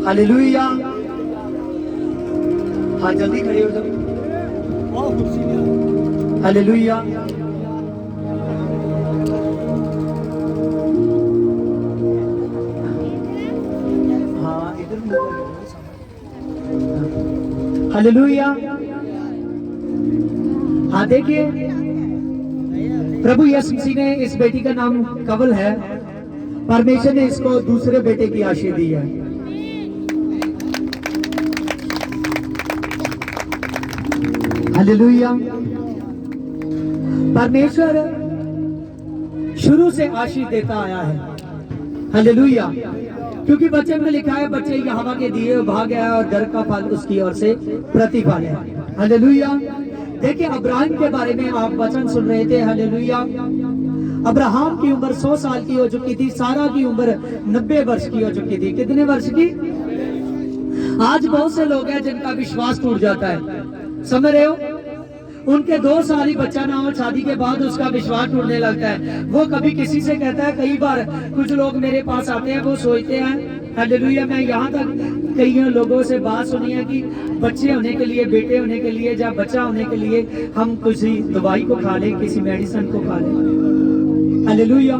Hallelujah. हाँ जल्दी खड़े हो जाओ। हालेलुया। हाँ इधर हालेलुया। हाँ देखिए, प्रभु यीशु मसीह ने इस बेटी का नाम कवल है। परमेश्वर ने इसको दूसरे बेटे की आशीष दी है। हालेलुया। परमेश्वर शुरू से आशीष देता आया है। हालेलुया। क्योंकि बच्चे में लिखा है, बच्चे यहोवा के दिए भाग गया और घर का फल उसकी ओर से प्रतिफल है। हालेलुया। देखिए, अब्राहम के बारे में आप वचन सुन रहे थे। हालेलुया। अब्राहम की उम्र 100 साल की हो चुकी थी, सारा की उम्र 90 वर्ष की हो चुकी थी। कितने वर्ष की? आज बहुत से लोग हैं जिनका विश्वास टूट जाता है, समझ रहे हो? उनके 2 साल ही बच्चा ना हो, शादी के बाद उसका विश्वास टूटने लगता है। वो कभी किसी से कहता है, कई बार कुछ लोग मेरे पास आते हैं, वो सोचते हैं, हालेलुया, मैं यहाँ तक कई लोगों से बात सुनी है कि बच्चे होने के लिए, बेटे होने के लिए या बच्चा होने के लिए हम किसी दवाई को खा लें, किसी मेडिसिन को खा लें। हालेलुया।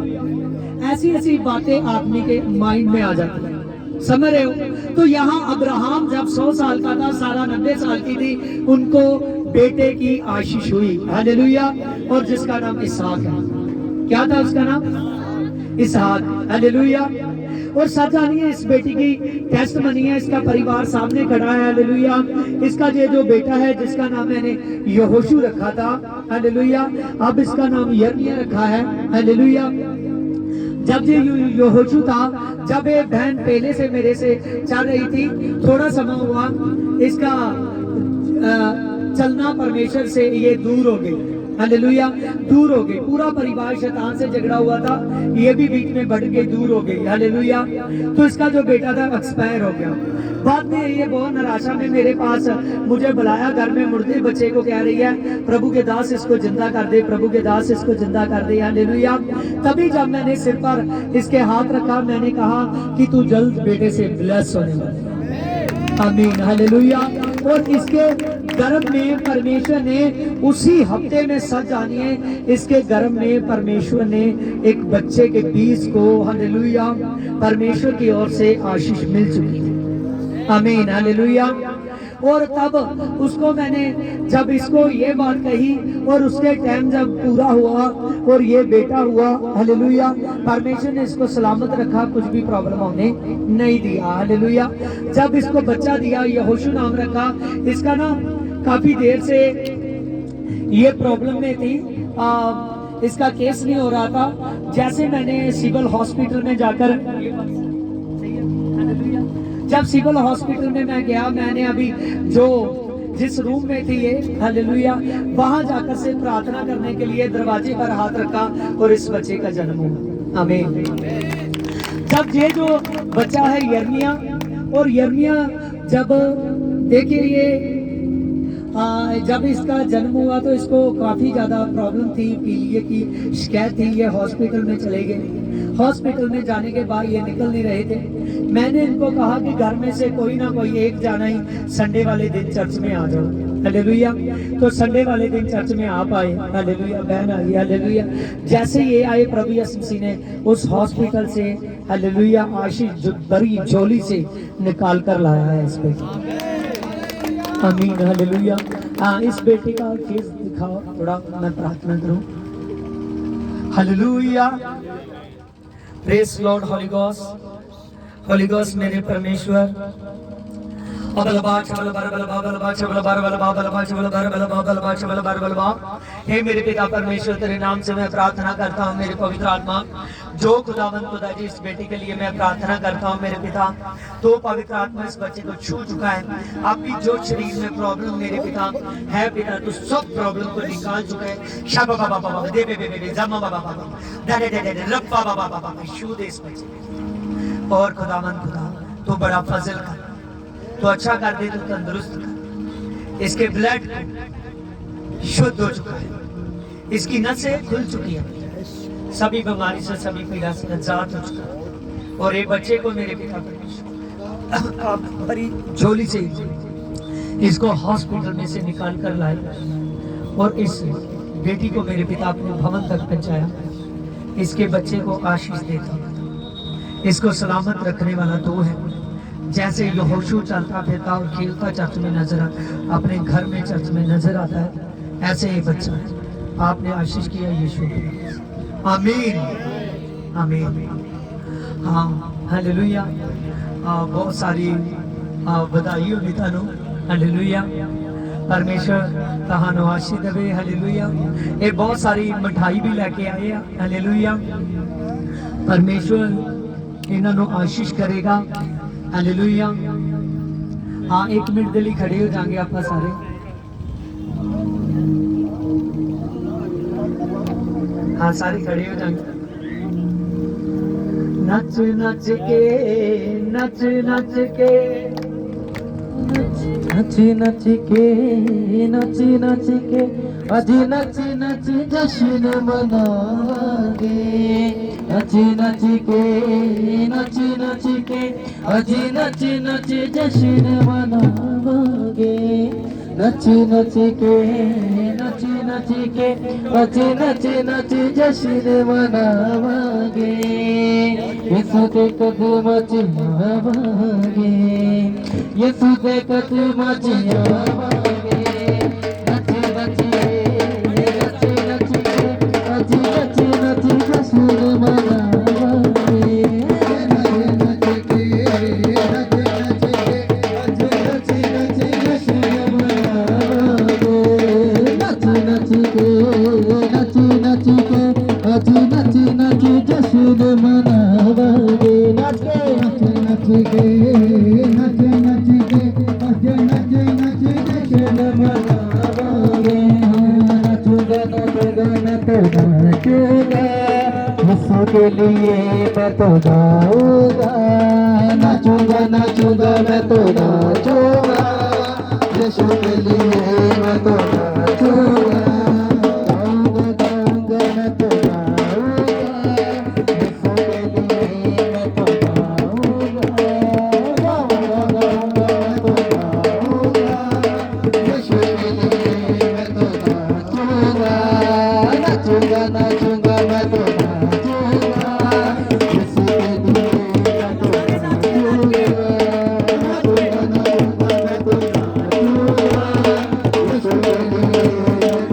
ऐसी ऐसी बातें आदमी के माइंड में आ जाती है, समझ रहे हो? तो यहाँ अब्राहम जब 100 साल का था, सारा 90 साल की थी, उनको बेटे की आशीष हुई। हालेलुया। और जिसका नाम इसहाक है। क्या था उसका नाम? इसहाक। हालेलुया। और सच जानिए, इस बेटी की टेस्ट मनी है, इसका परिवार सामने खड़ा है। हालेलुया। इसका ये जो बेटा है, जिसका नाम मैंने यहोशू रखा था, हालेलुया, अब इसका नाम यर्मिया रखा है। हालेलुया। जब ये यहोशू था, जब ये बहन पहले से मेरे से चल रही थी, थोड़ा समय हुआ, इसका चलना परमेश्वर से ये दूर हो गई। हालेलुया। दूर हो गई। पूरा परिवार शैतान से झगड़ा हुआ था, ये भी बीच में बढ़ गई, दूर हो गई। हालेलुया। तो इसका जो बेटा था एक्सपायर हो गया। बाद में ये बहुत निराशा में मेरे पास मुझे बुलाया, घर में मुर्दे बच्चे को कह रही है, प्रभु के दास इसको जिंदा कर दे, प्रभु के दास इसको जिंदा कर दे। हालेलुया। तभी जब मैंने सिर पर इसके हाथ रखा, मैंने कहा कि तू जल्द बेटे से ब्लेस होने वाला। आमीन। हालेलुया। और इसके गर्भ में परमेश्वर ने उसी हफ्ते में, सच जानिए, इसके गर्भ में परमेश्वर ने एक बच्चे के बीज को, हालेलुया, परमेश्वर की ओर से आशीष मिल चुकी है। आमीन। हालेलुया। और तब उसको मैंने जब इसको ये बात कही और उसके टाइम जब पूरा हुआ और ये बेटा हुआ, हालेलुया, परमेश्वर ने इसको सलामत रखा, कुछ भी प्रॉब्लम होने नहीं दिया। हालेलुया। जब इसको बच्चा दिया, यहोशू नाम रखा। इसका ना काफी देर से ये प्रॉब्लम में थी, इसका केस नहीं हो रहा था। जैसे मैंने सिविल हॉस्पिटल में जाकर, जब सिविल हॉस्पिटल में मैं गया, मैंने अभी जिस रूम में थी ये, हालेलुया, वहां जाकर से प्रार्थना करने के लिए दरवाजे पर हाथ रखा और इस बच्चे का जन्म हुआ। आमीन। जब ये जो बच्चा है यर्मिया, और यर्मिया जब देखिए ये जब इसका जन्म हुआ तो इसको काफी ज्यादा प्रॉब्लम थी, पीलिए की शिकायत थी। ये हॉस्पिटल में चले गए। हॉस्पिटल में जाने के बाद ये निकल नहीं रहे थे। मैंने इनको कहा कि घर में से कोई ना कोई एक जाना ही संडे वाले दिन चर्च में आ जाओ। हालेलुया। तो संडे वाले दिन चर्च में आप आए। हालेलुया। बहन आई। हालेलुया। जैसे ये आए, प्रभु यीशु मसीह ने उस हॉस्पिटल से, हालेलुया, आशीष जो बड़ी झोली से निकाल कर लाया है इस पे। आमीन। हालेलुया। इस बेटे का फेस दिखाओ थोड़ा, मैं प्रार्थना करूं। Hallelujah. Praise Lord. Holi ghost, Holi ghost, मेरे परमेश्वर, हे मेरे पिता परमेश्वर, तेरे नाम से मैं प्रार्थना करता हूँ मेरे पवित्र आत्मा। जो खुदावंद खुदा जी, इस बेटे के लिए मैं प्रार्थना करता हूँ मेरे पिता, तो पवित्र आत्मा इस बच्चे को छू चुका है। आपकी जो शरीर में प्रॉब्लम मेरे पिता है, पिता तो सब प्रॉब्लम को निकाल चुका है। शाबा बाबा बाबा दे बे बे बे जमा बाबा बाबा दे दे दे रब्बा बाबा बाबा छू दे इस बच्चे। और खुदावंद खुदा, तो बड़ा फजल कर, तो अच्छा कर दे, तो तंदुरुस्त कर। इसके ब्लड शुद्ध हो चुका है, इसकी नसें खुल चुकी है, सभी बीमारी से, सभी पीड़ा से आजाद हो चुका है। और ये बच्चे को मेरे पिता परमेश्वर आप भरी झोली से इसको हॉस्पिटल में से निकाल कर लाए और इस बेटी को मेरे पिता अपने भवन तक पहुंचाया। इसके बच्चे को आशीष देता, इसको सलामत रखने वाला तो है। जैसे यहोशू चलता फिरता और खेलता चर्च में नजर अपने घर में चर्च में नजर आता है, ऐसे ही बच्चा है। आपने आशीष किया यीशु। आमीन आमीन। हाँ हालेलुया। बहुत सारी बधाई हो थानू। हालेलुया। परमेश्वर तहानू आशीष देवे। हालेलुया। ये बहुत सारी मिठाई भी लेके आए। हालेलुया। परमेश्वर इन्हों आशीष करेगा। हालेलुया। हाँ 1 मिनट के लिए खड़े हो जाएंगे आप सारे। हाँ सारे खड़े हो जाएंगे। नच नच के नच नच के नच नच के नच नच के अज नच नच जश्न मनागे। नच नच के नच नच के अज नच नच जश्न मनागे। नच नच के नच नच के अज नच नच जश्न मनावागे। यीशु के कदम आवागे, यीशु के कदम आवागे। नच नच के नच नच के अज नच नच जश्न मनावागे। नच के नच नच के अज नच नच जश्न मनावागे। नच नच के नच नच के अज नच नच जश्न मनावागे। नच नच के नच नच के अज नच नच जश्न मनावागे। नचूंगा नचूंगा मैं तो नाचूंगा, यीशु के लिए मैं तो गाऊंगा। नाचूंगा नाचूंगा मैं तो नाचूंगा, यीशु के लिए मैं तो नाचूंगा। गाऊंगा मैं तो गाऊंगा, यीशु के लिए मैं तो गाऊंगा। गाऊंगा मैं तो गाऊंगा, यीशु के लिए मैं तो नाचूंगा। नाचूंगा नाचूंगा मैं तो नाचूंगा, यीशु के लिए मैं तो नाचूंगा। नाचूंगा नाचूंगा मैं तो नाचूंगा, यीशु के लिए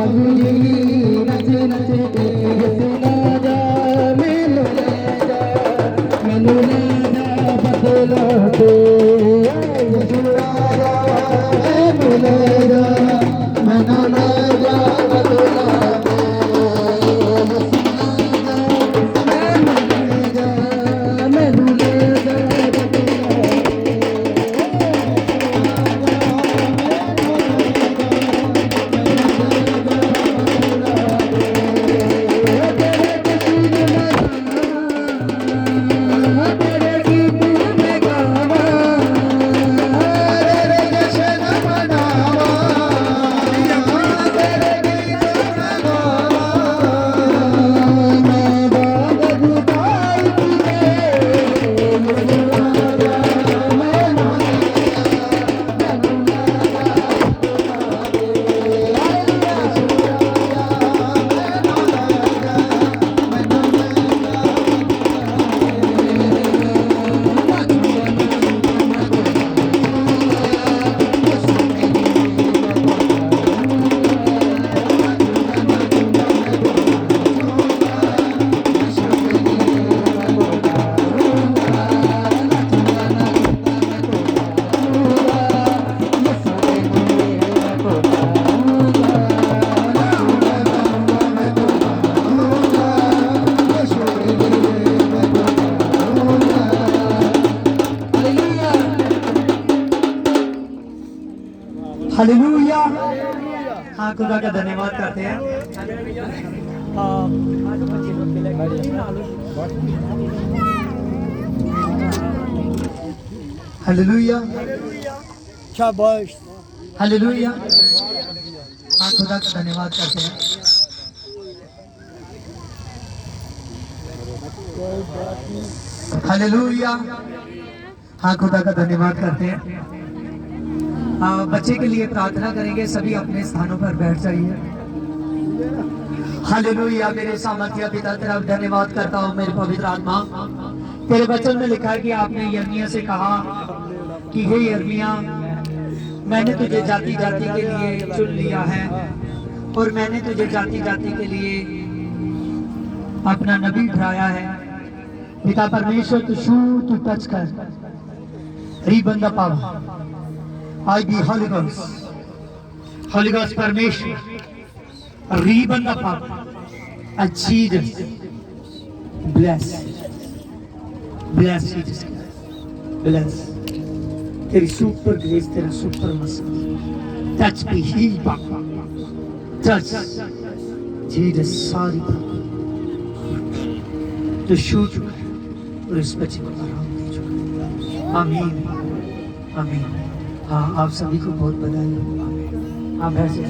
बाबूजी नच नच के सुना जा मैनू ले जा बतला दे सुना जा मैनू ले जा मैनू ले जा बतला दे मैनू ले जा हालेलुया। हाँ खुदा का धन्यवाद करते हैं। हालेलुया शाबाश। हालेलुया। हाँ खुदा का धन्यवाद करते हैं। हालेलुया। हाँ खुदा का धन्यवाद करते हैं। बच्चे के लिए प्रार्थना करेंगे। सभी अपने स्थानों पर बैठ जाइए। हालेलुया। मेरे सामर्थ्य पिता तेरा धन्यवाद करता हूँ मेरे पवित्र आत्मा। तेरे वचन में लिखा है कि आपने यिर्मयाह से कहा कि हे यिर्मयाह, मैंने तुझे जाति जाति के लिए चुन लिया है और मैंने तुझे जाति जाति के लिए अपना नबी ठहराया है। पिता परमेश्वर तू टच कर ribbon the power. I be Holy Ghost. Holy Ghost permission. Ribbon the power. And Jesus. Bless. Bless Jesus. Bless. तेरी सुपर ग्रेस, तेरा super muscle. Touch me, heal Papa. Touch. Jesus, sorry Papa. To shoot you. और इस बच्चे को आराम दीजिए। आमीन। आमीन। हाँ आप सभी को बहुत बधाई हो। आप ऐसे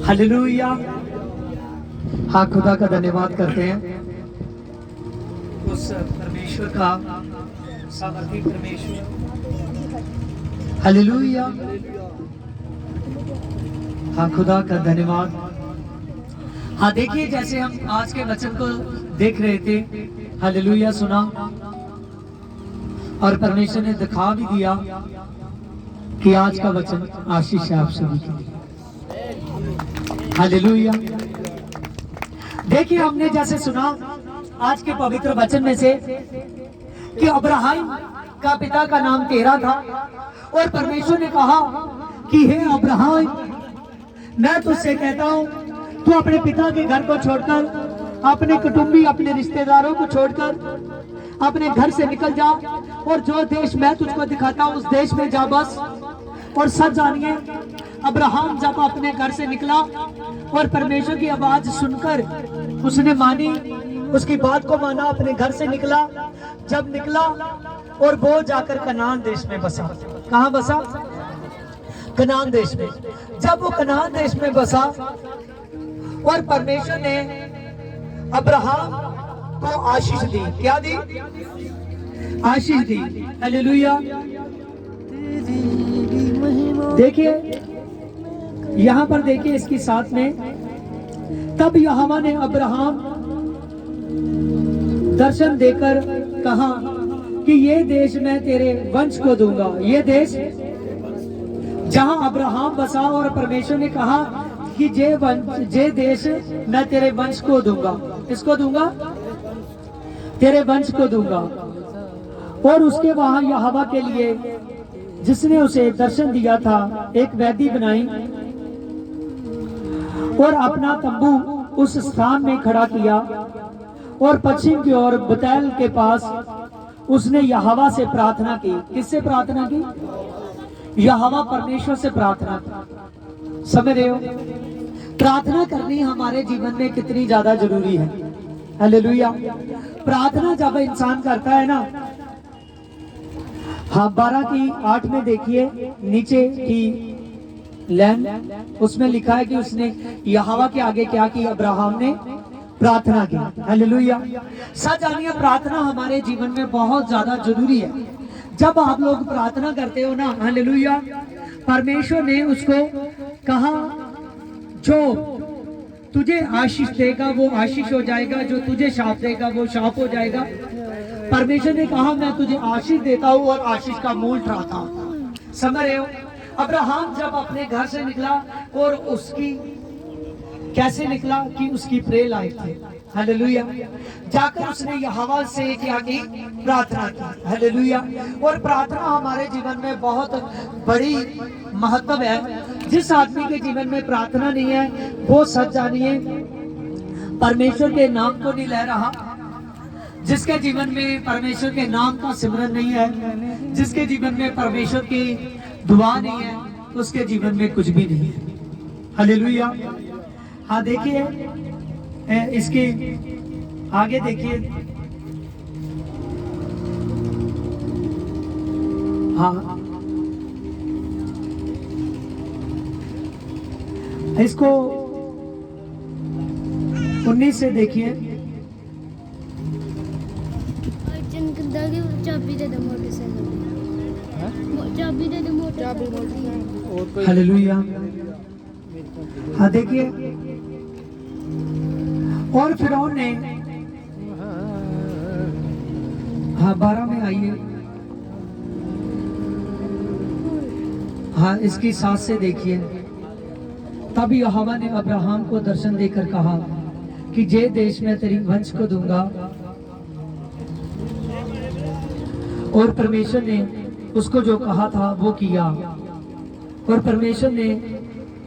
हालेलुया। हाँ खुदा का धन्यवाद करते हैं उस परमेश्वर का, सामर्थी परमेश्वर। हालेलुया। हाँ खुदा का धन्यवाद। हाँ देखिए, जैसे हम आज के वचन को देख रहे थे, हालेलुया, सुना और परमेश्वर ने दिखा भी दिया कि आज का वचन आशीष है आप सभी के लिए। हालेलुया। देखिए, हमने जैसे सुना आज के पवित्र वचन में से कि अब्राहम का पिता का नाम तेरा था और परमेश्वर ने कहा कि हे अब्राहम, मैं तुझसे कहता हूं तू अपने पिता के घर को छोड़कर, अपने कुटुंबी, अपने रिश्तेदारों को छोड़कर अपने घर से निकल जा और जो देश मैं तुझको दिखाता हूं उस देश में जा बस। और सच जानिए, अब्राहम जब अपने घर से निकला और परमेश्वर की आवाज सुनकर उसने मानी, उसकी बात को माना, अपने घर से निकला। जब निकला और वो जाकर कनान देश में बसा। कहाँ बसा? कनान देश में। जब वो कनान देश में बसा और परमेश्वर ने अब्राहम को आशीष दी। क्या दी? आशीष दी। हालेलुया। देखिए यहाँ पर, देखिए इसके साथ में तब यहोवा ने अब्राहम दर्शन देकर कहा कि ये देश मैं तेरे वंश को दूंगा। ये देश जहां अब्राहम बसा और परमेश्वर ने कहा कि जे देश मैं तेरे वंश को दूंगा। किसको दूंगा? तेरे वंश को दूंगा। और उसके वहां यहोवा के लिए जिसने उसे दर्शन दिया था एक वेदी बनाई और अपना तंबू उस स्थान में खड़ा किया और पश्चिम की ओर बतैल के पास उसने यहोवा से प्रार्थना की। किससे प्रार्थना की? यहोवा परमेश्वर से प्रार्थना की। समझ रहे हो? प्रार्थना करनी हमारे जीवन में कितनी ज्यादा जरूरी है। हालेलुया। प्रार्थना जब इंसान करता है ना, हाँ 12:8 में देखिए नीचे की लाइन, उसमें लिखा है कि उसने यहोवा के आगे क्या की? अब्राहम ने प्रार्थना की। हालेलुया। सच जानिए प्रार्थना हमारे जीवन में बहुत ज्यादा जरूरी है। जब आप लोग प्रार्थना करते हो ना, हालेलुया, परमेश्वर ने उसको कहा जो तुझे आशीष देगा वो आशीष हो जाएगा, जो तुझे शाप देगा वो शाप हो जाएगा। परमेश्वर ने कहा मैं तुझे आशीष देता हूँ और आशीष का मूल ठहराता हूँ। समझ रहे हो? अब्राहम जब अपने घर से निकला और उसकी कैसे निकला कि उसकी प्रे लाइफ थी। हालेलुया। जाकर उसने यहोवा से क्या की? प्रार्थना की। हालेलुया। और प्रार्थना हमारे जीवन में बहुत बड़ी महत्व है। जिस आदमी के जीवन में प्रार्थना नहीं है वो सच जानिए परमेश्वर के नाम को नहीं ले रहा। जिसके जीवन में परमेश्वर के नाम का सिमरन नहीं है, जिसके जीवन में परमेश्वर की दुआ नहीं है, उसके जीवन में कुछ भी नहीं है। हालेलुया। हाँ देखिए इसके आगे देखिए, हाँ इसको 19 से देखिए। चाबी दे दो मोटरसाइकिल, चाबी दे दो मोटरसाइकिल। हालेलुया। हाँ देखिए, और फिरौन ने, हाँ 12 में आइए, हाँ इसकी साथ से देखिए। तब यहोवा ने अब्राहम को दर्शन देकर कहा कि जे देश में तेरी वंश को दूंगा। और परमेश्वर ने उसको जो कहा था वो किया और परमेश्वर ने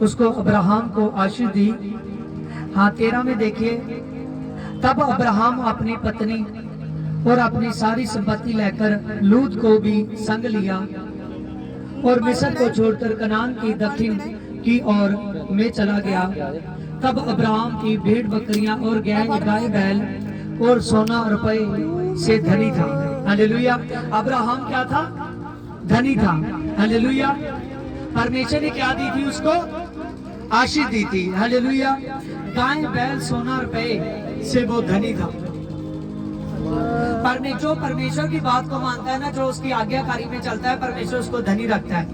उसको अब्राहम को आशीष दी। हाँ 13 में देखिए, तब अब्राहम अपनी पत्नी और अपनी सारी संपत्ति लेकर लूत को भी संग लिया और मिस्र को छोड़कर कनान की दक्षिण की ओर में चला गया। तब अब्राहम की भेड़ बकरियां और गाय बैल और सोना रुपए से धनी था। हालेलुया। अब्राहम क्या था? धनी था। हालेलुया। परमेश्वर ने क्या दी थी उसको? आशीष दी थी। हालेलुया। गाय बैल सोना रुपए से वो धनी था। जो परमेश्वर की बात को मानता है ना, जो उसकी आज्ञाकारी में चलता है, परमेश्वर उसको धनी रखता है।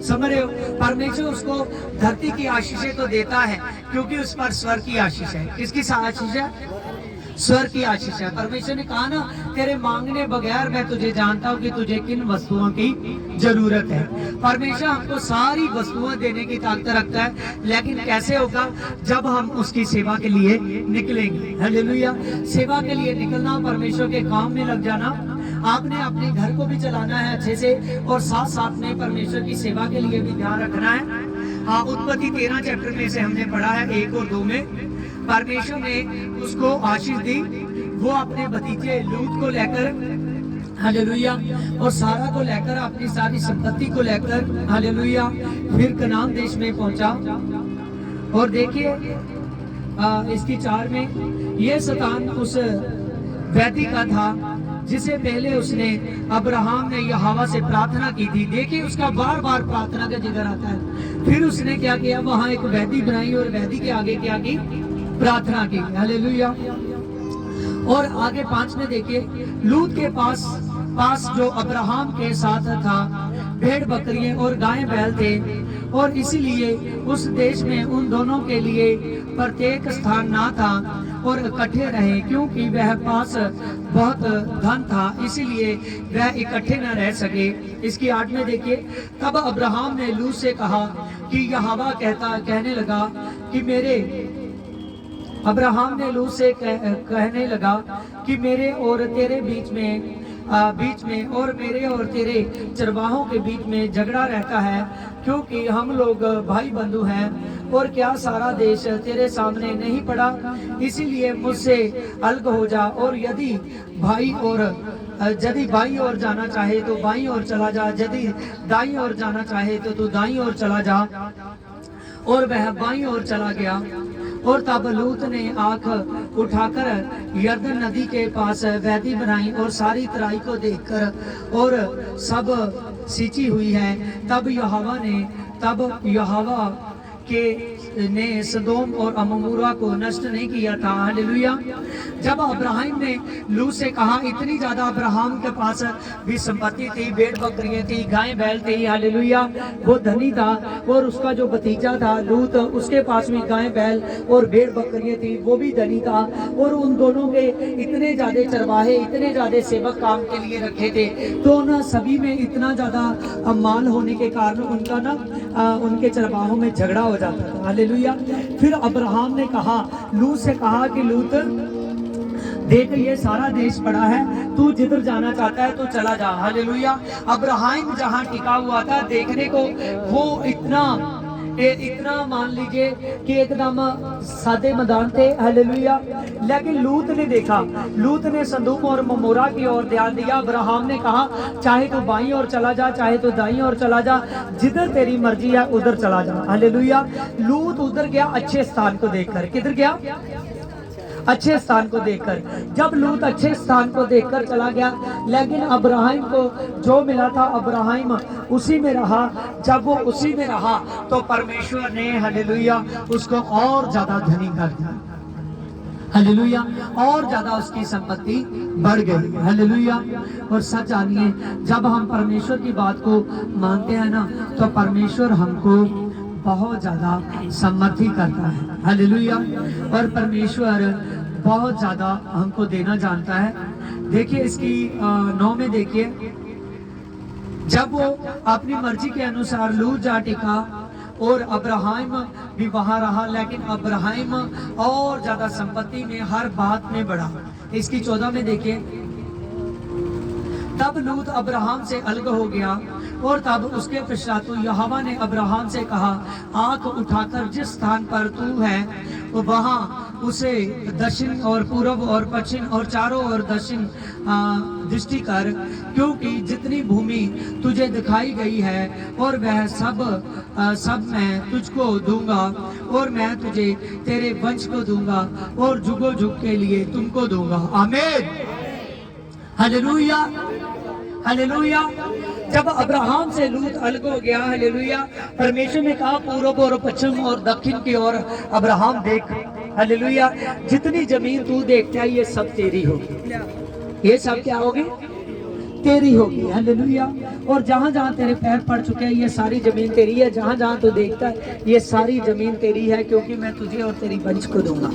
समझ रहे हो? परमेश्वर उसको धरती की आशीषें तो देता है क्योंकि उस पर स्वर्ग की आशीष है। किसकी आशीष है? स्वर्ग की आशीष है। परमेश्वर ने कहा ना, तेरे मांगने बगैर मैं तुझे जानता हूँ कि तुझे किन वस्तुओं की जरूरत है। परमेश्वर हमको सारी वस्तुएं देने की ताकत रखता है, लेकिन कैसे होगा? जब हम उसकी सेवा के लिए निकलेंगे। हालेलुया। सेवा के लिए निकलना, परमेश्वर के काम में लग जाना। आपने अपने घर को भी चलाना है अच्छे से और साथ साथ में परमेश्वर की सेवा के लिए भी ध्यान रखना है। हाँ उत्पत्ति 13 चैप्टर में से हमने पढ़ा है 1 और 2 में परमेश्वर ने उसको आशीष दी। वो अपने भतीजे लूत को लेकर, हालेलुया, और सारा को लेकर, अपनी सारी संपत्ति को लेकर, हालेलुया, फिर कनान देश में पहुंचा। और देखिए इसकी 4 में ये शतान उस वैदी का था जिसे पहले उसने अब्राहम ने यहोवा से प्रार्थना की थी। देखिए उसका बार बार प्रार्थना का जिक्र आता है। फिर उसने क्या किया? वहां एक वेदी बनाई और वेदी के आगे क्या की? प्रार्थना की। हालेलुया। और आगे 5 में देखिए, लूत के पास जो अब्राहम के साथ था भेड़ बकरियां और गाय बैल थे और इसीलिए उस देश में उन दोनों के लिए प्रत्येक स्थान ना था और इकट्ठे रहे, क्योंकि वह पास बहुत धन था, इसीलिए वह इकट्ठे न रह सके। इसकी 8 में देखिए, तब अब्राहम ने लूत से कहा कि यहोवा कहने लगा कि मेरे अब्राहम ने लूत से कहने लगा कि मेरे और तेरे बीच में और मेरे और तेरे चरवाहों के बीच में झगड़ा रहता है, क्योंकि हम लोग भाई बंधु हैं। और क्या सारा देश तेरे सामने नहीं पड़ा? इसीलिए मुझसे अलग हो जा, और यदि भाई और जाना चाहे तो बाईं ओर चला जा, यदि दाईं ओर जाना चाहे तो तू दाईं ओर चला जा। और वह बाईं ओर चला गया। और तब लूत ने आंख उठाकर यरदन नदी के पास वेदी बनाई और सारी तराई को देखकर और सब सींची हुई है। तब यहोवा ने सदोम और अमोरा को नष्ट नहीं किया था। हालेलुया। जब अब्राहम ने लूत से कहा, इतनी ज्यादा अब्राहम के पास भी संपत्ति थी, भेड़ बकरियां थी, गाय बैल थी। हालेलुया। वो धनी था और उसका जो भतीजा था लूत, उसके पास भी गाय बैल और भेड़ बकरियां थी, वो भी धनी था। और उन दोनों के इतने ज्यादा चरवाहे, इतने ज्यादा सेवक काम के लिए रखे थे, तो न सभी में इतना ज्यादा माल होने के कारण उनके चरवाहों में झगड़ा हो जाता था। हालेलुया। फिर अब्राहम ने कहा, लूत से कहा कि लूत देख, ये सारा देश पड़ा है, तू जिधर जाना चाहता है तो चला जा। हालेलुया। अब्राहम जहां टिका हुआ था देखने को, वो इतना मान लीजिए कि एकदम सादे मैदान थे। हालेलुया। लेकिन लूत ने देखा, लूत ने सदोम और अमोरा की ओर ध्यान दिया। अब्राहम ने कहा, चाहे तो बाईं ओर चला जा, चाहे तो दाईं ओर चला जा, जिधर तेरी मर्जी है उधर चला जा। हालेलुया। लूत उधर गया अच्छे स्थान को देखकर। किधर गया? अच्छे स्थान को देखकर। जब लूत अच्छे स्थान को देखकर चला गया, लेकिन अब्राहम को जो मिला था अब्राहम उसी में रहा। जब वो उसी में रहा तो परमेश्वर ने, हालेलुया, उसको और ज्यादा धनी कर दिया। हालेलुया। और ज्यादा उसकी संपत्ति बढ़ गई। हालेलुया। और सच जानिए, जब हम परमेश्वर की बात को मानते हैं ना, तो परमेश्वर हमको बहुत ज्यादा समर्थी करता है। हालेलुया। और परमेश्वर बहुत ज्यादा हमको देना जानता है। देखिए इसकी 9 में देखिए, जब वो अपनी मर्जी के अनुसार लूत जा टिका और अब्राहम भी वहां रहा, लेकिन अब्राहम और ज्यादा संपत्ति में, हर बात में बढ़ा। इसकी 14 में देखिए, तब लूत अब्राहम से अलग हो गया और तब उसके पश्चात यहोवा ने अब्राहम से कहा, आंख उठाकर जिस स्थान पर तू है वहां उसे दक्षिण और पूर्व और पश्चिम और चारों ओर दृष्टि कर, क्योंकि जितनी भूमि तुझे दिखाई गई है और वह सब मैं तुझको दूंगा, और मैं तुझे तेरे वंश को दूंगा और जुगो जुग के लिए तुमको दूंगा। आमीन। हालेलुया। हालेलुया। जब अब्राहम से लूत अलग हो गया, हालेलुया, परमेश्वर ने कहा, पूर्व और पश्चिम और दक्षिण की ओर अब्राहम देख। हालेलुया। जितनी जमीन तू देखता है ये सब तेरी होगी। ये सब क्या होगी? तेरी होगी। हालेलुया। और जहां जहां तेरे पैर पड़ चुके हैं ये सारी जमीन तेरी है। जहां जहां तू देखता है ये सारी जमीन तेरी है, क्योंकि मैं तुझे और तेरी वंश को दूंगा।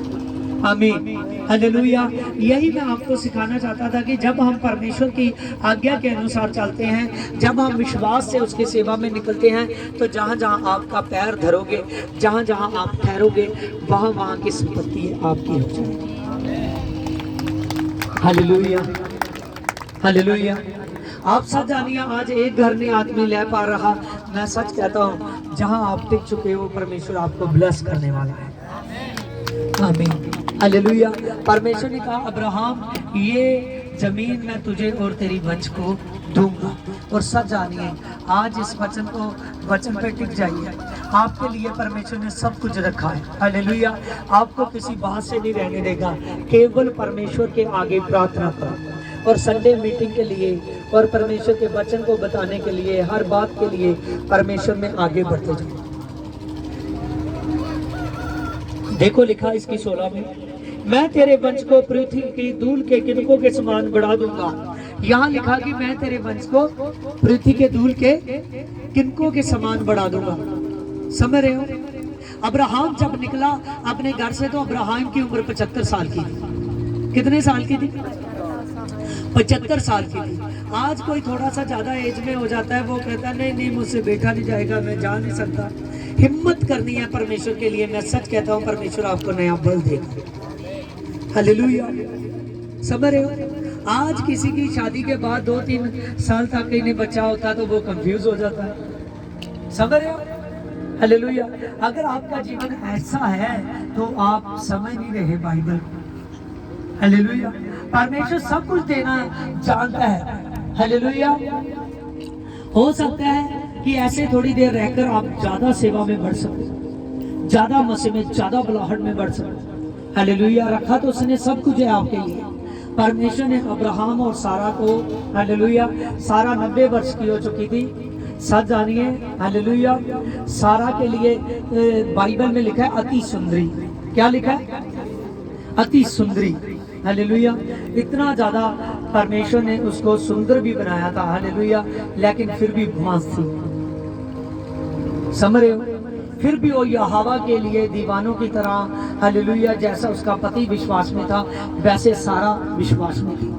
आमीन। हालेलुया। यही मैं आपको सिखाना चाहता था कि जब हम परमेश्वर की आज्ञा के अनुसार चलते हैं, जब हम विश्वास से उसकी सेवा में निकलते हैं, तो जहाँ जहाँ आपका पैर धरोगे, जहाँ जहाँ आप ठहरोगे, वहाँ वहाँ की संपत्ति आपकी हो जाएगी। हालेलुया। हालेलुया। आप सच जानिए, आज एक घर नहीं आदमी ले पा रहा। मैं सच कहता हूँ, जहाँ आप टिक चुके हो परमेश्वर आपको ब्लेस करने वाला है। आमीन। हालेलुया। परमेश्वर ने कहा, अब्राहम, ये जमीन मैं तुझे और तेरी वंश को दूंगा। और सच जानिए, आज इस वचन पे टिक जाइए। आपके लिए परमेश्वर ने सब कुछ रखा है। हालेलुया। आपको किसी बात से नहीं रहने देगा। केवल परमेश्वर के आगे प्रार्थना करो और संडे मीटिंग के लिए और परमेश्वर के वचन को बताने के लिए, हर बात के लिए परमेश्वर में आगे बढ़ते जाओ। देखो लिखा इसकी 16 में, मैं तेरे वंश को पृथ्वी की धूल के किनकों के समान बढ़ा दूंगा। यहाँ लिखा कि मैं तेरे वंश को पृथ्वी के धूल के किनकों के समान बढ़ा दूंगा। समझ रहे हो? अब्राहम जब निकला अपने घर से तो अब्राहम की उम्र 75 साल की थी। कितने साल की थी? 75 साल की थी। आज कोई थोड़ा सा ज्यादा एज में हो जाता है, वो कहता है नहीं नहीं मुझसे बैठा नहीं जाएगा, मैं जा नहीं सकता। हिम्मत करनी है परमेश्वर के लिए। मैं सच कहता हूँ, परमेश्वर आपको नया बल देगा। हालेलुया। समझ रहे हो? आज किसी की शादी के बाद 2-3 साल तक कहीं बच्चा होता तो वो कंफ्यूज हो जाता है। समझ रहे हो? हालेलुया। अगर आपका जीवन ऐसा है तो आप समझ नहीं रहे बाइबल को। हालेलुया। परमेश्वर सब कुछ देना जानता है। हालेलुया। हो सकता है कि ऐसे थोड़ी देर रहकर आप ज्यादा सेवा में बढ़ सको, ज्यादा मसीह में, ज्यादा बुलाहट में बढ़ सको। हालेलुया। रखा तो उसने सब कुछ है आपके लिए। परमेश्वर ने अब्राहम और सारा को, हालेलुया, सारा 90 वर्ष की हो चुकी थी। सच जानिए, हालेलुया, सारा के लिए बाइबल में लिखा है अति सुंदरी। क्या लिखा है? अति सुंदरी। हालेलुया। इतना ज्यादा परमेश्वर ने उसको सुंदर भी बनाया था। हालेलुया। लेकिन फिर भी बांस थी। समझ रहे हो? फिर भी वो यहोवा के लिए दीवानों की तरह, हालेलुया, जैसा उसका पति विश्वास में था वैसे सारा विश्वास में थी।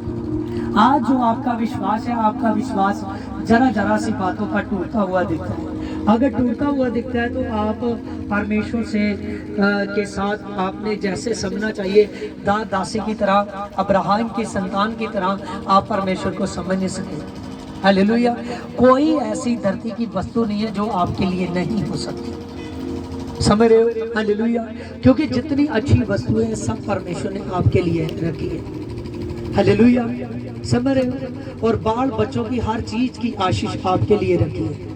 आज जो आपका विश्वास है, आपका विश्वास जरा जरा सी बातों पर टूटता हुआ दिखता है। अगर टूटता हुआ दिखता है तो आप परमेश्वर से के साथ आपने जैसे समझना चाहिए, दास दासी की तरह, अब्राहम की संतान की तरह आप परमेश्वर को समझ नहीं सकते। हालेलुया। कोई ऐसी धरती की वस्तु नहीं है जो आपके लिए नहीं हो सकती। समझ रहे हो? हालेलुया। क्योंकि जितनी अच्छी वस्तुएं हैं सब परमेश्वर ने आपके लिए रखी है। हालेलुया। समझ रहे हो? और बाल बच्चों की हर चीज की आशीष आपके लिए रखी है।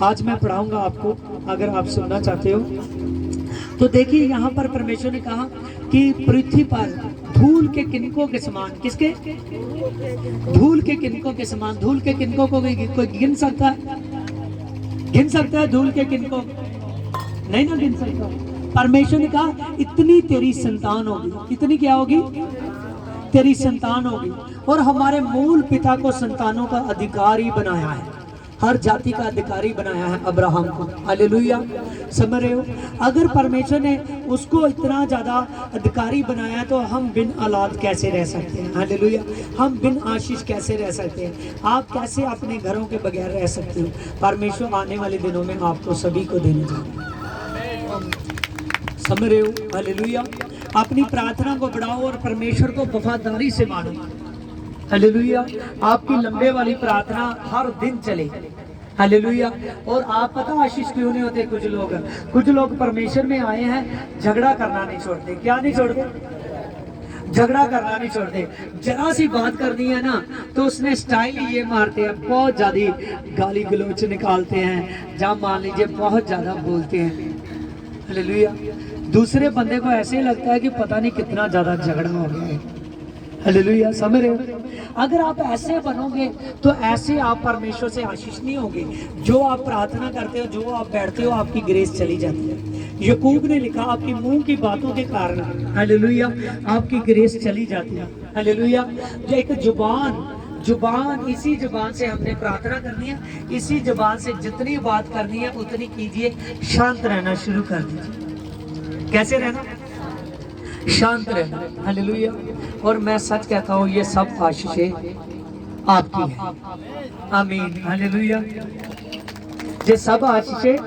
आज मैं पढ़ाऊंगा आपको, अगर आप सुनना चाहते हो तो देखिए यहाँ पर परमेश्वर ने कहा कि पृथ्वी पर धूल के किनकों के समान, किसके? धूल के किनकों के समान। धूल के किनकों को कोई गिन सकता है? गिन सकता है धूल के किनकों? नहीं ना गिन सकता। परमेश्वर ने कहा इतनी तेरी संतान होगी। इतनी क्या होगी? तेरी संतान होगी। और हमारे मूल पिता को संतानों का अधिकारी बनाया है, हर जाति का अधिकारी बनाया है अब्राहम को। हालेलुया। समझ रहे हो? अगर परमेश्वर ने उसको इतना ज्यादा अधिकारी बनाया तो हम बिन औलाद कैसे रह सकते हैं? हालेलुया। हम बिन आशीष कैसे रह सकते हैं? आप कैसे अपने घरों के बगैर रह सकते हो? परमेश्वर आने वाले दिनों में आपको सभी को देने जा रहे हैं। समझ रहे हो? हालेलुया। अपनी प्रार्थना को बढ़ाओ और परमेश्वर को वफादारी से मानो। हालेलुया। आपकी लंबे वाली प्रार्थना हर दिन चले। हालेलुया। और आप पता आशीष क्यों नहीं होते? कुछ लोग परमेश्वर में आए हैं, झगड़ा करना नहीं छोड़ते। क्या नहीं छोड़ते? झगड़ा करना नहीं छोड़ते। जरा सी बात करनी है ना तो उसने स्टाइल ये मारते हैं, बहुत ज्यादा गाली गलोच निकालते हैं, जहाँ मान लीजिए बहुत ज्यादा बोलते हैं। हालेलुया। दूसरे बंदे को ऐसे लगता है कि पता नहीं कितना ज्यादा झगड़ा हो गया है। हालेलुया। समझ रहे हो? अगर आप ऐसे बनोगे तो ऐसे आप परमेश्वर से आशीष नहीं होगे। जो आप प्रार्थना करते हो, जो आप बैठते हो, आपकी ग्रेस चली जाती है। याकूब ने लिखा आपकी मुंह की बातों के कारण, हालेलुया, आपकी ग्रेस चली जाती है। हालेलुया। जो एक जुबान, इसी जुबान से हमने प्रार्थना करनी है, इसी जुबान से जितनी बात करनी है उतनी कीजिए। शांत रहना शुरू कर दीजिए। कैसे रहना? शांत रहना। हालेलुया। और मैं सच कहता हूँ ये सब आशीषें आपकी है। आमीन। हालेलुया। ये सब आशीषें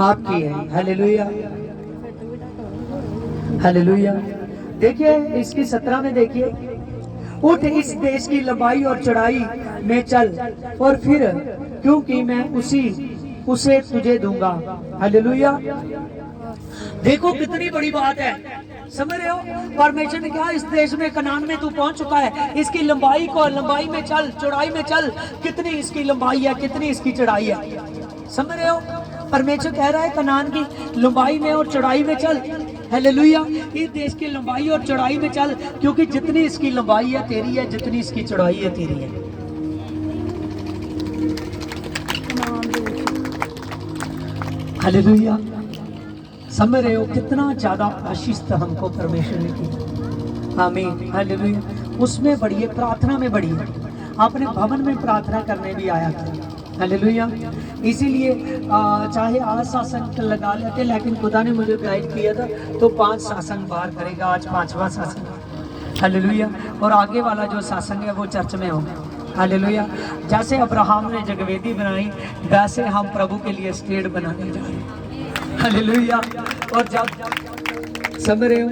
आपकी है। हालेलुया। हालेलुया। देखिए इसकी 17 में देखिए, उठ इस देश की लंबाई और चौड़ाई में चल और फिर, क्योंकि मैं उसे तुझे दूंगा। हालेलुया। देखो कितनी बड़ी बात है। समझ रहे हो? परमेश्वर ने कहा इस देश में, कनान में तू पहुंच चुका है, इसकी लंबाई में चल, चौड़ाई में चल। कितनी इसकी लंबाई है, कितनी इसकी चौड़ाई है? समझ रहे हो? परमेश्वर कह रहा है कनान की लंबाई में और चौड़ाई में चल। हालेलुया। इस देश की लंबाई और चौड़ाई में चल, क्योंकि जितनी इसकी लंबाई है तेरी है, जितनी इसकी चौड़ाई है तेरी है। हालेलुया। समझ रहे हो? कितना ज्यादा आशीष हमको परमेश्वर ने की। आमीन। हालेलुया। उसमें बढ़िए, प्रार्थना में बढ़िए। आपने भवन में प्रार्थना करने भी आया था। हालेलुया। इसीलिए चाहे आज सत्संग लगा लेते, लेकिन खुदा ने मुझे गाइड किया था तो 5 सत्संग बाहर करेगा। आज 5वां सत्संग, हालेलुया। और आगे वाला जो सत्संग है वो चर्च में होगा, हालेलुया। जैसे अब्राहम ने जगवेदी बनाई, वैसे हम प्रभु के लिए स्टेज बनाने जा रहे हैं, हालेलुया। और जब समझ रहे हो,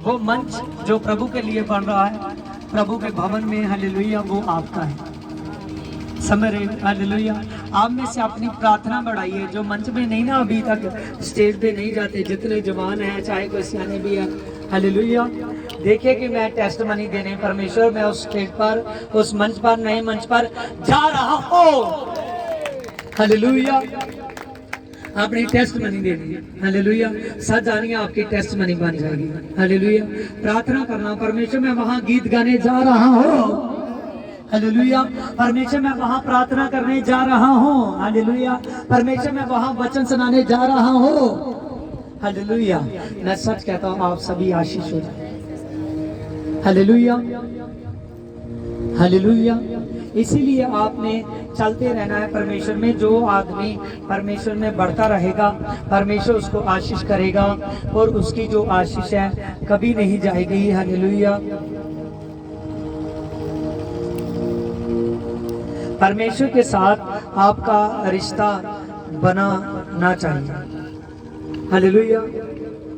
वो मंच जो प्रभु के लिए बन रहा है प्रभु के भवन में, हालेलुया, वो आपका है, समझ रहे हो, हालेलुया। आप में से अपनी प्रार्थना बढ़ाइए। जो मंच में नहीं ना अभी तक स्टेज पे नहीं जाते, जितने जवान हैं, चाहे कोई सियाने भी है, हालेलुया, देखिए कि मैं टेस्ट मनी देने परमेश्वर में उस स्टेज पर, उस मंच पर, नए मंच पर जा रहा हूँ, हालेलुया। अपनी टेस्ट मनी देनी है, हालेलुया। सच जानिए आपकी टेस्ट मनी बन जाएगी, हालेलुया। प्रार्थना करना, परमेश्वर मैं वहां गीत गाने जा रहा हूँ, हालेलुया। परमेश्वर मैं वहां प्रार्थना करने जा रहा हूँ, हालेलुया। परमेश्वर मैं वहां वचन सुनाने जा रहा हूँ, हालेलुया। मैं सच कहता हूँ आप सभी आशीष हो जाए, हालेलुया, हालेलुया। इसीलिए आपने चलते रहना है परमेश्वर में। जो आदमी परमेश्वर में बढ़ता रहेगा, परमेश्वर उसको आशीष करेगा और उसकी जो आशीष है कभी नहीं जाएगी, हालेलुया। परमेश्वर के साथ आपका रिश्ता बनाना चाहिए, हालेलुया।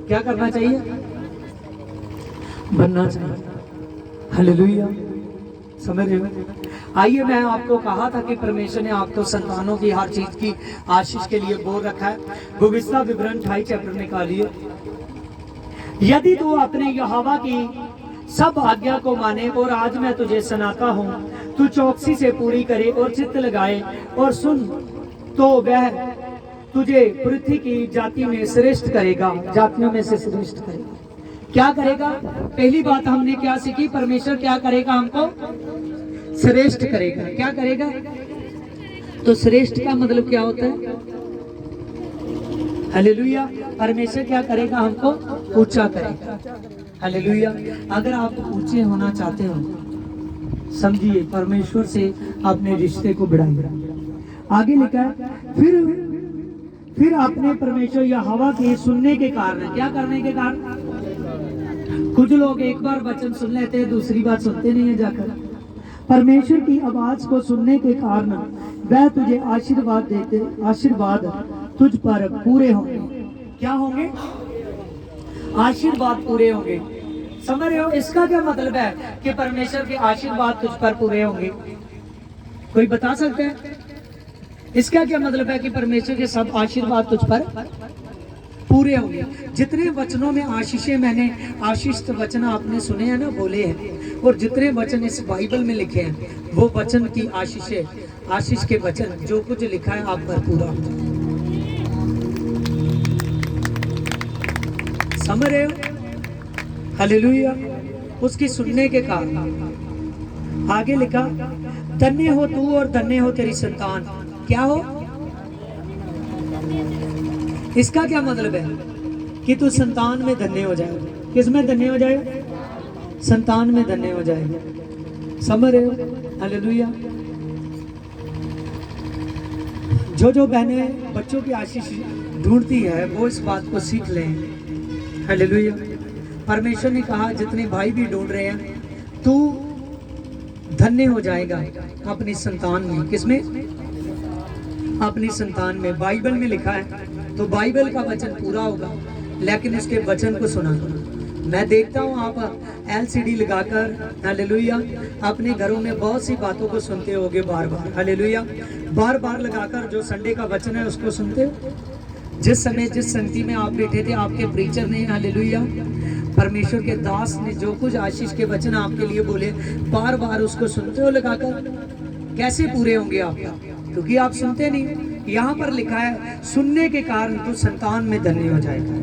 क्या करना चाहिए? बनना चाहिए, हालेलुया, समझ रहे हो। आइए, मैं आपको कहा था कि परमेश्वर ने आपको संतानों की हर चीज की आशीष के लिए बोल रखा है। भविष्य विवरण 28 चैप्टर निकालिए। यदि तू अपने यहोवा की सब आज्ञा को माने और आज मैं तुझे सुनाता हूँ, तू चौकसी से पूरी करे और चित्त लगाए और सुन, तो वह तुझे पृथ्वी की जाति में श्रेष्ठ करेगा, जातियों में से श्रेष्ठ करेगा। क्या करेगा? पहली बात हमने क्या सीखी? परमेश्वर क्या करेगा? हमको श्रेष्ठ करेगा। क्या करेगा? तो श्रेष्ठ का मतलब क्या होता है? हालेलुया। परमेश्वर क्या करेगा? हमको ऊंचा करेगा, हालेलुया। अगर आप ऊंचे होना चाहते हो, समझिए परमेश्वर से अपने रिश्ते को बढ़ाइए। आगे लिखा है, फिर अपने परमेश्वर या हवा के सुनने के कारण, क्या करने के कारण? कुछ लोग एक बार वचन सुन लेते हैं, दूसरी बार सुनते नहीं है जाकर। परमेश्वर की आवाज को सुनने के कारण वह तुझे आशीर्वाद तुझ पर पूरे होंगे। क्या होंगे? आशीर्वाद पूरे होंगे। समझ रहे हो? इसका क्या मतलब है कि परमेश्वर के आशीर्वाद तुझ पर पूरे होंगे? कोई बता सकते हैं इसका क्या मतलब है कि परमेश्वर के सब आशीर्वाद तुझ पर पूरे होंगे? जितने वचनों में आशीषें, मैंने आशीष वचन आपने सुने हैं ना, बोले हैं, और जितने वचन इस बाइबल में लिखे हैं, वो वचन की आशीषें, आशीष के वचन, जो कुछ लिखा है आप पर पूरा हो जाए। समझ रहे हो? हालेलुया। उसकी सुनने के कारण आगे लिखा, धन्य हो तू और धन्य हो तेरी संतान। क्या हो? इसका क्या मतलब है? कि तू संतान में धन्य हो जाएगा। किस में धन्य हो जाएगा? संतान में धन्य हो जाएगा। समझ रहे हो? हालेलुया। जो बहनें बच्चों की आशीष ढूंढती है, वो इस बात को सीख लें, हालेलुया। परमेश्वर ने कहा जितने भाई भी ढूंढ रहे हैं, तू धन्य हो जाएगा अपनी संतान में। किसमें? अपनी संतान में। बाइबल में लिखा है, तो बाइबल का वचन पूरा होगा, लेकिन इसके वचन को सुना करो। मैं देखता हूँ आप LCD लगाकर, हालेलुया, अपने घरों में बहुत सी बातों को सुनते होगे बार बार, हालेलुया, बार बार लगाकर जो संडे का वचन है उसको सुनते हो। जिस समय जिस संगति में आप बैठे थे, आपके प्रीचर ने, हालेलुया, परमेश्वर के दास ने जो कुछ आशीष के वचन आपके लिए बोले, बार बार उसको सुनते हो लगाकर। कैसे पूरे होंगे आपका? क्योंकि आप सुनते नहीं। यहाँ पर लिखा है, सुनने के कारण तू संतान में धन्य हो जाएगा।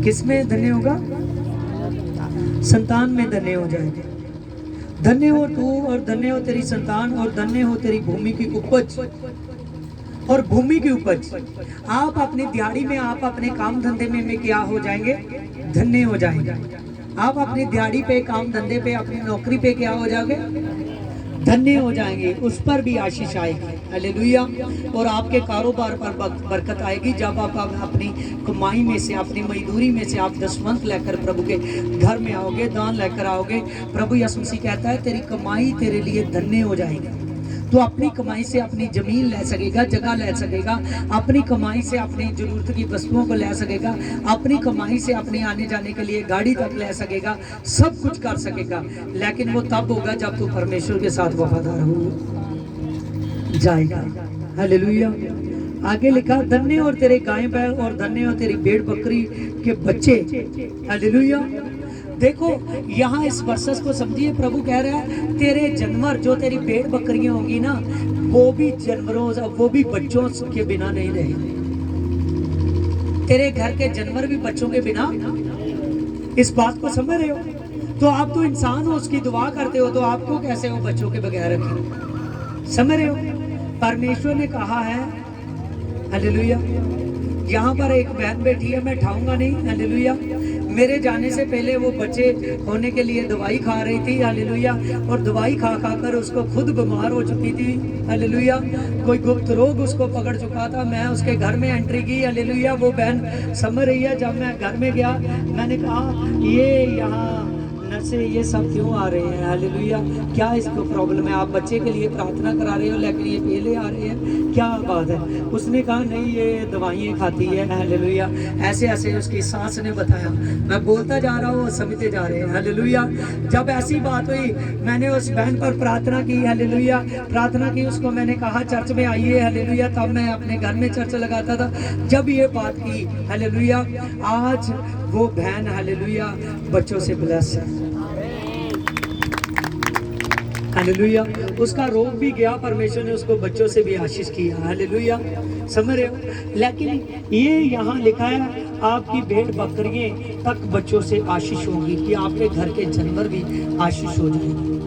किसमें धन्य होगा? संतान में धन्य हो जाएगा। धन्य हो तू और धन्य हो तेरी संतान और धन्य हो तेरी भूमि की उपज। और भूमि की उपज, आप अपनी दिहाड़ी में, आप अपने काम धंधे में क्या हो जाएंगे? धन्य हो जाएंगे। आप अपनी दिहाड़ी पे, काम धंधे पे, अपनी नौकरी पे क्या हो जाओगे? धन्य हो जाएंगे, उस पर भी आशीष आएगी। हालेलुया। और आपके कारोबार पर बरकत आएगी जब आप अपनी कमाई में से, अपनी मजदूरी में से आप दशमंत लेकर प्रभु के घर में आओगे, दान लेकर आओगे। प्रभु यीशु मसीह कहता है तेरी कमाई तेरे लिए धन्य हो जाएगी। तो अपनी कमाई से अपनी जमीन ले सकेगा, जगह ले सकेगा, अपनी कमाई से अपनी जरूरत की वस्तुओं को ले सकेगा, अपनी कमाई से अपने आने जाने के लिए गाड़ी तक ले सकेगा, सब कुछ कर सकेगा। लेकिन वो तब होगा जब तू परमेश्वर के साथ वफादार हो जाएगा। हालेलुया। आगे लिखा धन्य और तेरे गाय बैल और धन्य और तेरी भेड़ बकरी के बच्चे। हालेलुया। देखो यहाँ इस वर्सेस को समझिए, प्रभु कह रहा है तेरे जानवर जो तेरी भेड़ बकरियां होंगी ना, वो भी जानवरों, वो भी बच्चों के बिना नहीं रहेंगे। तेरे घर के जानवर भी बच्चों के बिना, इस बात को समझ रहे हो? तो आप तो इंसान हो, उसकी दुआ करते हो, तो आपको कैसे वो बच्चों के बगैर रखें? समझ रहे हो? परमेश्वर ने कहा है, हालेलुया। यहाँ पर एक बहन बैठी है, मैं ठाऊंगा नहीं, हालेलुया। मेरे जाने से पहले वो बच्चे होने के लिए दवाई खा रही थी, हालेलुया। और दवाई खा खा कर उसको खुद बीमार हो चुकी थी, हालेलुया। कोई गुप्त रोग उसको पकड़ चुका था। मैं उसके घर में एंट्री की, हालेलुया। वो बहन समझ रही है। जब मैं घर में गया, मैंने कहा ये यहाँ नशे ये सब क्यों आ रहे हैं, हालेलुया? क्या इसको प्रॉब्लम है? आप बच्चे के लिए प्रार्थना करा रहे हो लेकिन ये पहले आ रहे हैं, क्या बात है? उसने कहा नहीं ये दवाइयाँ खाती है, हालेलुया। ऐसे ऐसे उसकी सास ने बताया। मैं बोलता जा रहा हूँ, वो समझते जा रहे हैं, हालेलुया। जब ऐसी बात हुई, मैंने उस बहन पर प्रार्थना की, हालेलुया। प्रार्थना की, उसको मैंने कहा चर्च में आइए, हालेलुया। तब मैं अपने घर में चर्च लगाता था। जब ये बात की, हालेलुया, आज वो बहन, हालेलुया, बच्चों से ब्लेस है, हालेलुया। उसका रोग भी गया, परमेश्वर ने उसको बच्चों से भी आशीष किया, हालेलुया। समझ रहे हो? लेकिन ये यहाँ लिखा है आपकी भेड़ बकरियां तक बच्चों से आशीष होगी, कि आपके घर के जानवर भी आशीष हो जाएंगे।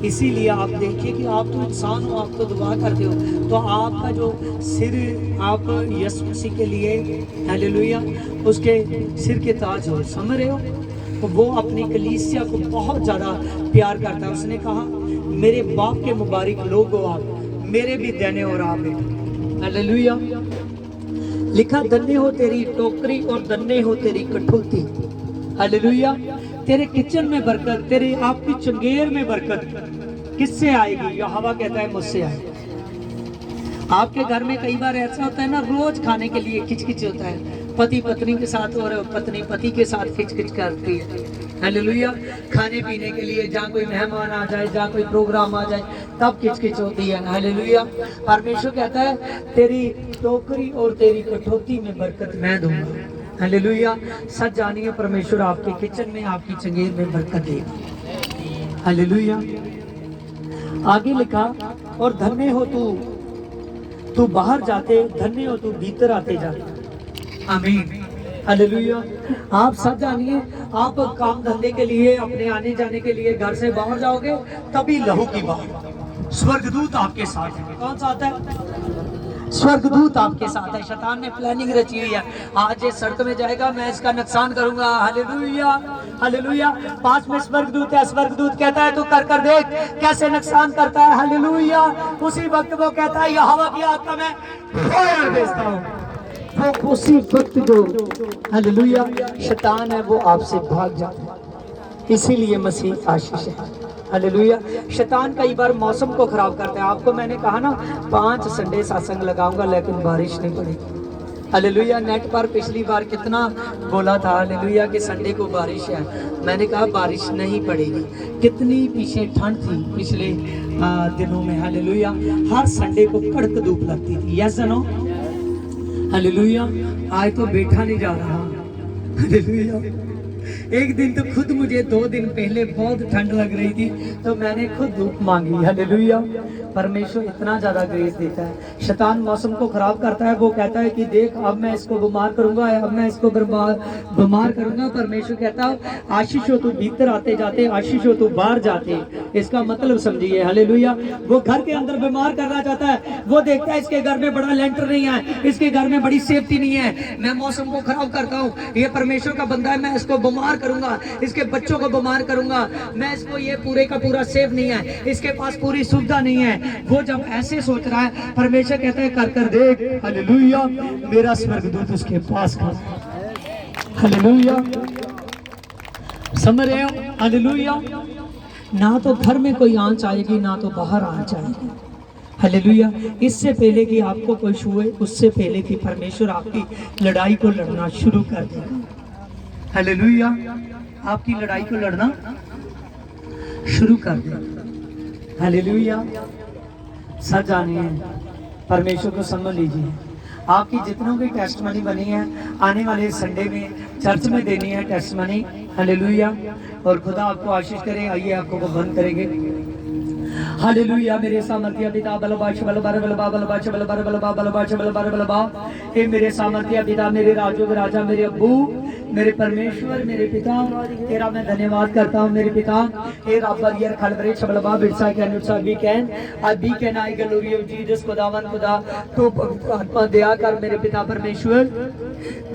इसीलिए आप देखिए कि आप तो इंसान हो, आप तो दुआ करते हो, तो आपका जो सिर, आप यीशु मसीह के लिए, हालेलुया, उसके सिर के ताज हो। समझ रहे हो? तो वो अपनी कलीसिया को बहुत ज़्यादा प्यार करता है। उसने कहा मेरे बाप के मुबारक लोग हो आप, मेरे भी देने और आप हैं, हालेलुया। लिखा धन्य हो तेरी टोकरी और धन्य हो तेरी कठौती, हालेलुया। तेरे किचन में बरकत, तेरे आपकी चंगेर में बरकत किससे आएगी? यहोवा कहता है मुझसे आएगी। आपके घर में कई बार ऐसा होता है ना, रोज खाने के लिए खिचखिच होता है, पति पत्नी के साथ और पत्नी पति के साथ खिचखिच करती है, हालेलुया। खाने पीने के लिए, जहाँ कोई मेहमान आ जाए, जहाँ कोई प्रोग्राम आ जाए, तब खिचखिच होती है, हालेलुया। परमेश्वर कहता है तेरी टोकरी और तेरी कठौती में बरकत मैं दूंगा, हालेलुया। सच जानिए परमेश्वर आपके किचन में, आपकी चंगेर में बरकत देगा, हालेलुया। आगे लिखा और धन्य हो तू बाहर जाते, धन्य हो तू भीतर आते जाते, आमीन, हालेलुया। आप सब जानिए, आप काम धंधे के लिए, अपने आने जाने के लिए घर से बाहर जाओगे, तभी लहू की बात, स्वर्गदूत आपके साथ है। कौन सा आता है? स्वर्गदूत आपके साथ है। शैतान ने प्लानिंग रची हुई है, आज ये सड़क में जाएगा मैं इसका नुकसान करूंगा, हालेलुया, हालेलुया। पास में स्वर्गदूत है, स्वर्गदूत कहता है तू कर देख कैसे नुकसान करता है, हालेलुया। उसी वक्त वो कहता है यहोवा की आग का मैं फायर भेजता हूँ। वो उसी वक्त जो, हालेलुया, शैतान है वो आपसे भाग जाता है। इसीलिए मसीह आशीष है, हालेलुया। शैतान कई बार मौसम को खराब करता है। आपको मैंने कहा ना 5 संडे सत्संग लगाऊंगा लेकिन बारिश नहीं पड़ेगी, हालेलुया। नेट पर पिछली बार कितना बोला था, हालेलुया, कि संडे को बारिश है। मैंने कहा बारिश नहीं पड़ेगी। कितनी पीछे ठंड थी पिछले दिनों में, हालेलुया। हर संडे को कड़क धूप लगती थी, यस नो, हालेलुया। आज तो बैठा नहीं जा रहा, हालेलुया। एक दिन तो खुद मुझे 2 दिन पहले बहुत ठंड लग रही थी, तो मैंने खुद धूप मांगी, हालेलुया। परमेश्वर इतना ज्यादा ग्रेस देता है। शैतान मौसम को खराब करता है, वो कहता है कि देख अब मैं इसको बीमार करूंगा, अब मैं इसको बीमार करूंगा। परमेश्वर कहता है आशीष हो तू भीतर आते जाते, आशीष हो तू बाहर जाते। इसका मतलब समझिए, हालेलुया। वो घर के अंदर बीमार करना चाहता है, वो देखता है इसके घर में बड़ा लेंटर नहीं है, इसके घर में बड़ी सेफ्टी नहीं है, मैं मौसम को खराब करता हूँ, ये परमेश्वर का बंदा है, मैं इसको बीमार करूंगा, इसके बच्चों को बीमार करूंगा, मैं इसको ये पूरे का पूरा सेफ नहीं है, इसके पास पूरी सुविधा नहीं है। वो जब ऐसे सोच रहा है, परमेश्वर कहता है कर कर देख, हालेलुया, मेरा स्वर्गदूत उसके पास खड़ा है। हालेलुया, समझ रहे हो? हालेलुया। ना तो घर में कोई आंच आएगी, ना तो बाहर आंच आएगी। हालेलुया। इससे पहले कि आपको कोई छुए, उससे पहले कि परमेश्वर आपकी लड़ाई को लड़ना शुरू कर देगा। हालेलुया, आपकी लड़ाई को लड़ना शुरू कर देगा। हालेलुया। सच जानिए, परमेश्वर को समझ लीजिए। आपकी जितनों की टेस्टमनी बनी है, आने वाले संडे में चर्च में देनी है टेस्टमनी। हालेलुया। और खुदा आपको आशीष करे। आइए आपको वो बंद करेंगे। हालेलुया। मेरे सामर्थ्य पिता बलबाश बलबार बलबा बलबाश बलबार बलबा बलबाश बलबार बलबा, हे मेरे सामर्थ्य पिता, मेरे राजों के राजा, मेरे अब्बू, मेरे परमेश्वर, मेरे पिता, तेरा मैं धन्यवाद करता हूँ मेरे पिता। हे रब्बर यार खलबरे छबलबा बिरसा कैन नुसा वी कैन आई ग्लोरी ऑफ जीसस। खुदावन खुदा तो आत्मा दया कर मेरे पिता परमेश्वर,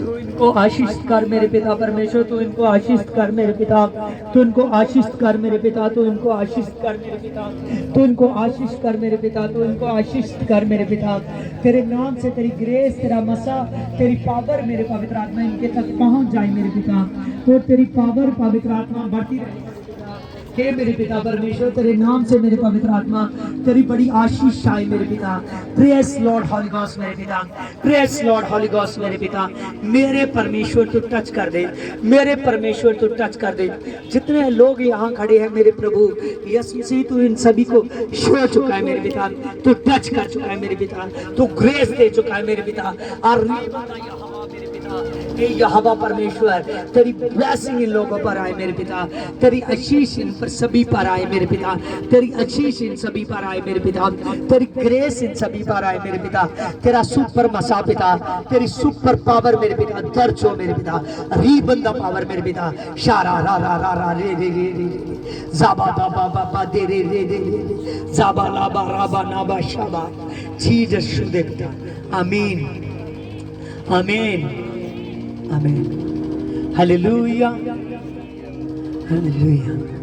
तू इनको आशीष कर मेरे पिता परमेश्वर, तू इनको आशीष कर मेरे पिता, तू इनको आशीष कर मेरे पिता, तू इनको आशीष कर मेरे पिता, तू इनको आशीष कर मेरे पिता, तू इनको आशीष कर मेरे पिता। तेरे नाम से तेरी ग्रेस, तेरा मसा, तेरी पावर मेरे पवित्र आत्मा इनके तक पहुंच जाए मेरे पिता। तो तेरी पावर पवित्र आत्मा बढ़ती रहे हे मेरे पिता परमेश्वर। तेरे नाम से मेरे पवित्र आत्मा तेरी बड़ी आशीष आए मेरे पिता। प्रेस लॉर्ड हॉली गॉस्ट मेरे पिता, प्रेस लॉर्ड हॉली गॉस्ट मेरे पिता। मेरे परमेश्वर तू टच कर दे, मेरे परमेश्वर तू टच कर दे। जितने लोग यहाँ खड़े हैं मेरे प्रभु यीशु मसीह, तू इन सभी को छू चुका है मेरे पिता, तू टच कर चुका है मेरे पिता, तू ग्रेस दे चुका है मेरे पिता। और यहोवा परमेश्वर तेरी ब्लेसिंग इन लोगों पर आए मेरे पिता, तेरी आशीष इन पर सभी पर आए मेरे पिता, तेरी आशीष इन सभी पर आए मेरे पिता, तेरी ग्रेस इन सभी पर आए मेरे पिता। तेरा सुपर मसा पिता, तेरी सुपर पावर मेरे पिता दर्ज हो मेरे पिता, री बंदा पावर मेरे पिता। शारा रा रा रा रा रे रे रे रे जाबा बाबा बाबा दे रे रे रे रे जाबा लाबा राबा नाबा शाबा जीसस शुद्ध पिता। आमीन आमीन आमीन। Hallelujah hallelujah.